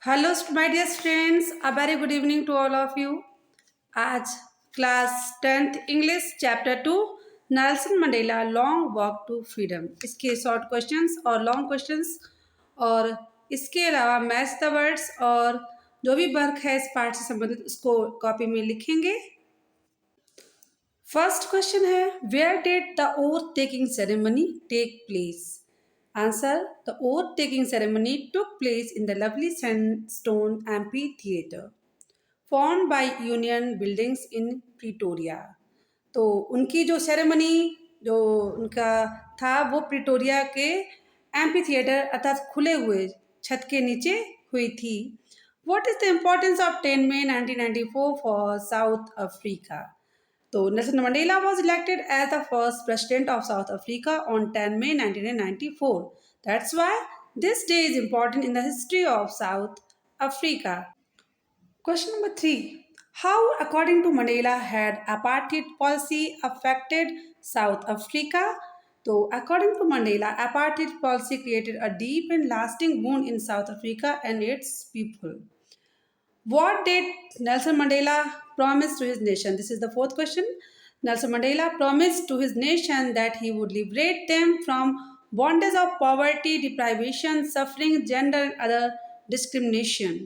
Hello my dear friends, a very good evening to all of you. आज class 10th English chapter 2 Nelson Mandela long walk to freedom, इसके short questions और long questions और इसके अलावा match the words और जो भी work है इस पार्ट से संबंधित उसको कॉपी में लिखेंगे। फर्स्ट क्वेश्चन है, where did the oath taking ceremony take place? Answer, the oath taking ceremony took place in the lovely sandstone amphitheater formed by Union Buildings in Pretoria। तो उनकी जो सेरेमनी जो उनका था वो प्रिटोरिया के एम्पी थिएटर अर्थात खुले हुए छत के नीचे हुई थी। What is the importance of 10 May 1994 for South Africa? So Nelson Mandela was elected as the first president of South Africa on 10 May 1994. That's why this day is important in the history of South Africa. Question number 3. How, according to Mandela, had apartheid policy affected South Africa? So, according to Mandela, apartheid policy created a deep and lasting wound in South Africa and its people. What did Nelson Mandela promise to his nation? This is the fourth question. Nelson Mandela promised to his nation that he would liberate them from bondage of poverty, deprivation, suffering, gender and other discrimination.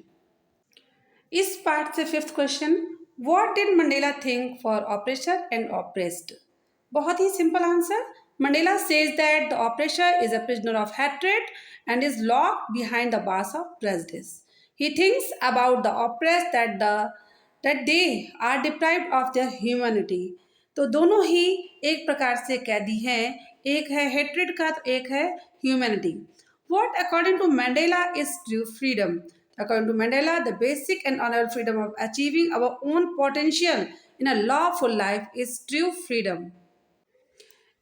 इस part से fifth question, what did Mandela think for oppressor and oppressed? बहुत ही simple answer, Mandela says that the oppressor is a prisoner of hatred and is locked behind the bars of prejudice. He thinks about the oppressed that they are deprived of their humanity. तो दोनों ही एक प्रकार से कैदी हैं, एक है hatred का तो एक है humanity. What according to Mandela is true freedom? According to Mandela, the basic and honorable freedom of achieving our own potential in a lawful life is true freedom.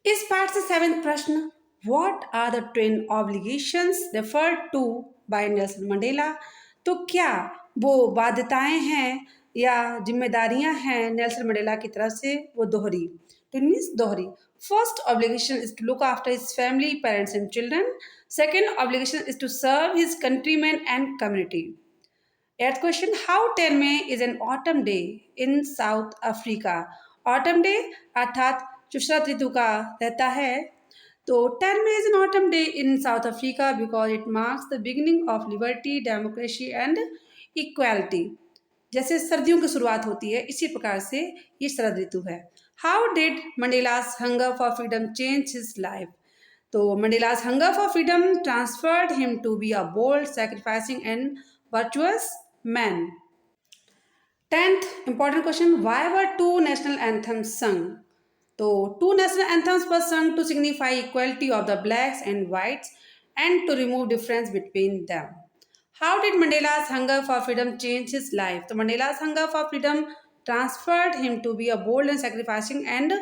इस पार्ट से सेवेंथ प्रश्न, What are the 10 obligations referred to by Nelson Mandela? तो क्या वो बाध्यताएं हैं या जिम्मेदारियां हैं नेल्सन मंडेला की तरफ से वो दोहरी? तो मीन्स दोहरी। First obligation is to look after his family, parents and children. Second obligation is to serve his countryman and community. Eighth question, how 10 May is an autumn day in South Africa? Autumn day अर्थात जो शरद ऋतु का रहता है, तो 10 May is an autumn day in South Africa because it marks the beginning of liberty, democracy and equality. जैसे सर्दियों की शुरुआत होती है इसी प्रकार से ये शरद ऋतु है। How did Mandela's hunger for freedom change his life? तो Mandela's hunger for freedom transferred him to be a bold, sacrificing and virtuous man. 10th important question, why were two national anthems sung? तो two national anthems were sung to signify equality of the blacks and whites and to remove difference between them. How did Mandela's hunger for freedom change his life? तो Mandela's hunger for freedom transferred him to be a bold and sacrificing and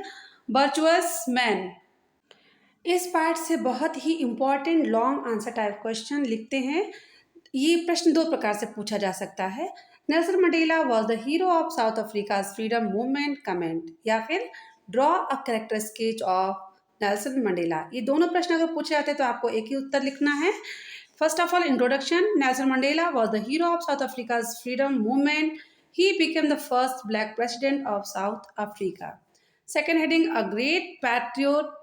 virtuous man. इस part से बहुत ही important long answer type question लिखते हैं। ये प्रश्न दो प्रकार से पूछा जा सकता है, Nelson Mandela was the hero of South Africa freedom movement comment, या फिर draw a character sketch of Nelson Mandela. ये दोनों प्रश्न अगर पूछे जाते हैं तो आपको एक ही उत्तर लिखना है। First of all introduction, Nelson Mandela was the hero of South Africa freedom movement, he became the first black president of South Africa. Second heading, a great patriot,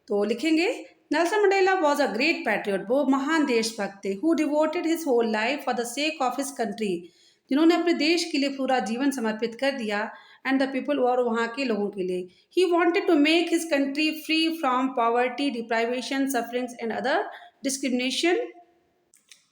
तो लिखेंगे Nelson Mandela was a great patriot, वो महान देशभक्त थे। Who devoted his whole life for the sake of his country, जिन्होंने अपने देश के लिए पूरा जीवन समर्पित कर दिया, एंड द पीपल और वहाँ के लोगों के लिए। He wanted to make his country free from poverty, deprivation, sufferings and other discrimination.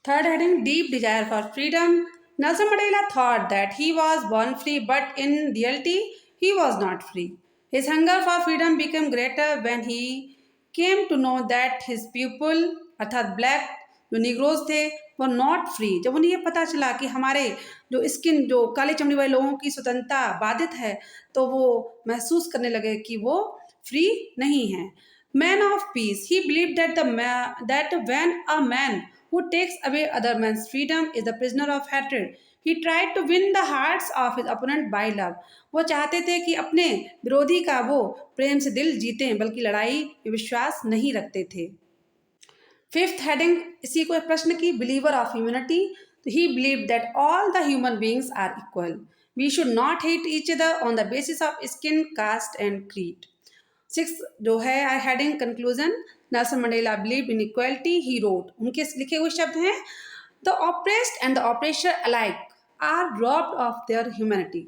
Third heading, deep desire for freedom, Nelson Mandela thought that he was born free but in reality he was not free. His hunger for freedom became greater when he came to know that his people अर्थात black जो Negroes थे वो not free. जब उन्हें ये पता चला कि हमारे जो स्किन जो काले चमड़ी वाले लोगों की स्वतंत्रता बाधित है, तो वो महसूस करने लगे कि वो फ्री नहीं है। Man of peace, he believe that when a man who takes away other man's freedom is the prisoner of hatred. He tried to win the hearts of his opponent by love. वो चाहते थे कि अपने विरोधी का वो प्रेम से दिल जीतें, बल्कि लड़ाई में विश्वास नहीं रखते थे। फिफ्थ हेडिंग इसी को प्रश्न की, believer of humanity, He believed that all the human beings are equal. We should not hate each other on the basis of skin, caste, and creed. Sixth जो है आई heading conclusion Nelson Mandela believe in equality he wrote उनके लिखे हुए शब्द हैं the oppressed and the oppressor alike are robbed of their humanity.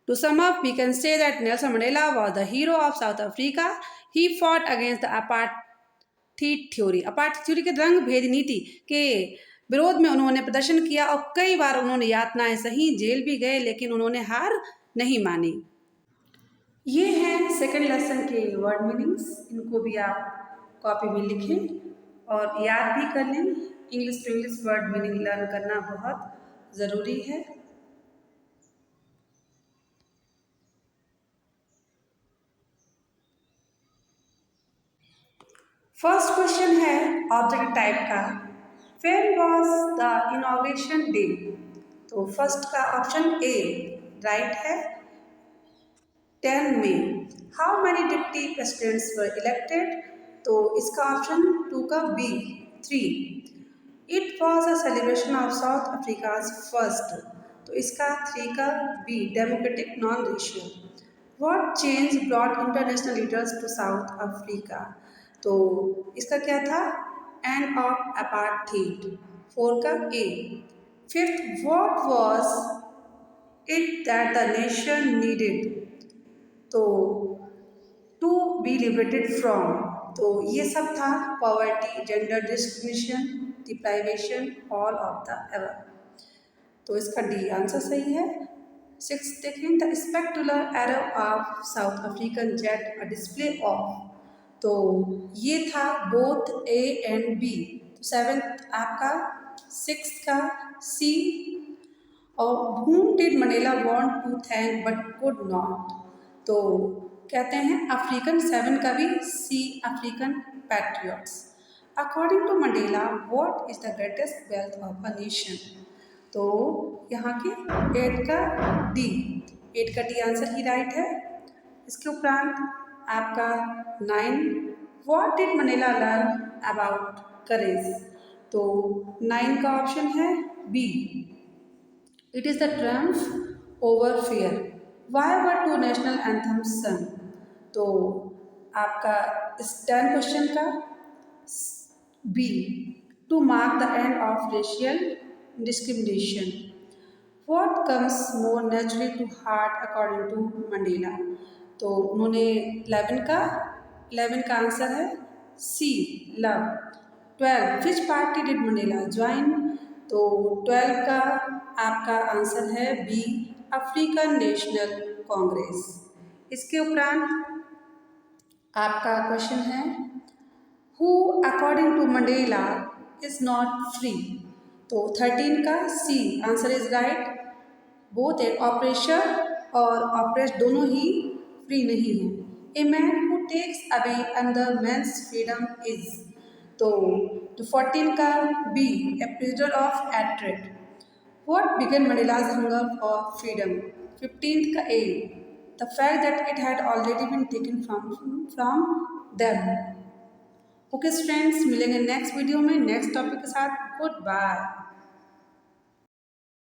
To sum up, we can say that Nelson Mandela was the hero of South Africa. He fought against the apartheid theory. Apartheid theory के रंग भेद नीति के विरोध में उन्होंने प्रदर्शन किया और कई बार उन्होंने यातनाएं सही, जेल भी गए, लेकिन उन्होंने हार नहीं मानी. ये हैं सेकंड लेसन के वर्ड मीनिंग्स. इनको भी आप कॉपी में लिखें और याद भी कर लें. English to English word meaning learn करना बहुत ज़रूरी है. फर्स्ट क्वेश्चन है ऑब्जेक्ट टाइप का. When was the inauguration day? तो फर्स्ट का ऑप्शन ए राइट है, 10 मई. How many deputy presidents were elected? तो इसका ऑप्शन 2 का B 3. It was a celebration of South Africa's first. तो इसका 3 का B democratic non racial. What change brought international leaders to south Africa? तो इसका क्या था? एंड ऑफ अपार्थाइड, 4 का A. Fifth, what was it that the nation needed? तो to be liberated from. तो ये सब था poverty, gender discrimination, deprivation, all of the above. तो इसका डी आंसर सही है. सिक्स देखें, the spectacular array of South African jet a display of. तो ये था both A and B. Seventh आपका, सिक्स का सी. और whom did Mandela want to thank but could not? तो कहते हैं अफ्रीकन. 7 का भी C African patriots. According to Mandela what is the greatest wealth of a nation? तो यहाँ के 8 का डी. 8 का डी आंसर ही राइट है. इसके उपरांत आपका 9, what did Mandela learn about करेज? तो 9 का ऑप्शन है B. It is the triumph over fear. Why were two national anthems sung? तो आपका इस 10 क्वेश्चन का B, to mark the end of racial discrimination. What comes more naturally to heart according to Mandela? तो उन्होंने 11 का answer है सी love. 12, which party did Mandela join? तो 12 का आपका आंसर है बी अफ्रीकन नेशनल कांग्रेस. इसके उपरांत आपका क्वेश्चन है who according to Mandela is not free? तो 13 का C answer is right. Both a oppression और ऑपरेस दोनों ही फ्री नहीं हैं. A man who takes away another man's freedom is. तो 14 का B a prisoner of hatred. What began Mandela's hunger for freedom? 15th का A, the fact that it had already been taken from them. Okay friends, मिलेंगे next video में next topic के साथ. Good bye.